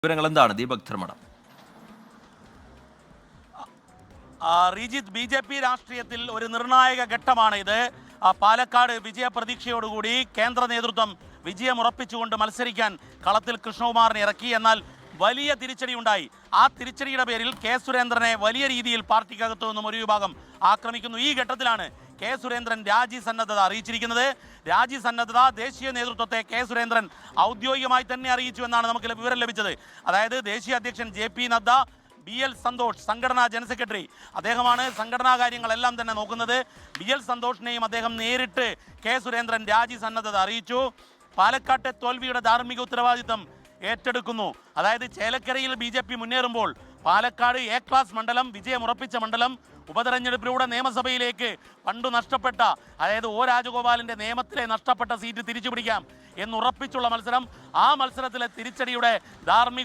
വിവരങ്ങൾ എന്താണ് ദീപക് ധർമ്മട? റിജിത്ത്, BJP രാഷ്ട്രീയത്തിൽ ഒരു നിർണായക ഘട്ടമാണ് ഇത്. പാലക്കാട് വിജയപ്രതീക്ഷയോടുകൂടി കേന്ദ്ര നേതൃത്വം വിജയം ഉറപ്പിച്ചുകൊണ്ട് മത്സരിക്കാൻ കളത്തിൽ കൃഷ്ണകുമാറിനെ ഇറക്കി. എന്നാൽ വലിയ തിരിച്ചടി ഉണ്ടായി. ആ തിരിച്ചടിയുടെ പേരിൽ കെ സുരേന്ദ്രനെ വലിയ രീതിയിൽ പാർട്ടിക്കകത്തു നിന്നും ഒരു വിഭാഗം ആക്രമിക്കുന്നു. ഈ ഘട്ടത്തിലാണ് കെ സുരേന്ദ്രൻ രാജി സന്നദ്ധത അറിയിച്ചിരിക്കുന്നത്. രാജി സന്നദ്ധത ദേശീയ നേതൃത്വത്തെ കെ സുരേന്ദ്രൻ ഔദ്യോഗികമായി തന്നെ അറിയിച്ചു എന്നാണ് നമുക്ക് വിവരം ലഭിച്ചത്. അതായത് ദേശീയ അധ്യക്ഷൻ JP നദ്ദ, BL സന്തോഷ് സംഘടനാ ജനറൽ സെക്രട്ടറി, അദ്ദേഹമാണ് സംഘടനാ കാര്യങ്ങളെല്ലാം തന്നെ നോക്കുന്നത്. BL സന്തോഷിനെയും അദ്ദേഹം നേരിട്ട് കെ സുരേന്ദ്രൻ രാജി സന്നദ്ധത അറിയിച്ചു. പാലക്കാട്ടെ തോൽവിയുടെ ധാർമ്മിക ഉത്തരവാദിത്തം ഏറ്റെടുക്കുന്നു. അതായത് ചേലക്കരയിൽ BJP മുന്നേറുമ്പോൾ പാലക്കാട് A ക്ലാസ് മണ്ഡലം, വിജയമുറപ്പിച്ച മണ്ഡലം, ഉപതെരഞ്ഞെടുപ്പിലൂടെ നിയമസഭയിലേക്ക് പണ്ടു നഷ്ടപ്പെട്ട, അതായത് O രാജഗോപാലിൻ്റെ നിയമത്തിലെ നഷ്ടപ്പെട്ട സീറ്റ് തിരിച്ചു പിടിക്കാം എന്നുറപ്പിച്ചുള്ള മത്സരം. ആ മത്സരത്തിലെ തിരിച്ചടിയുടെ ധാർമ്മിക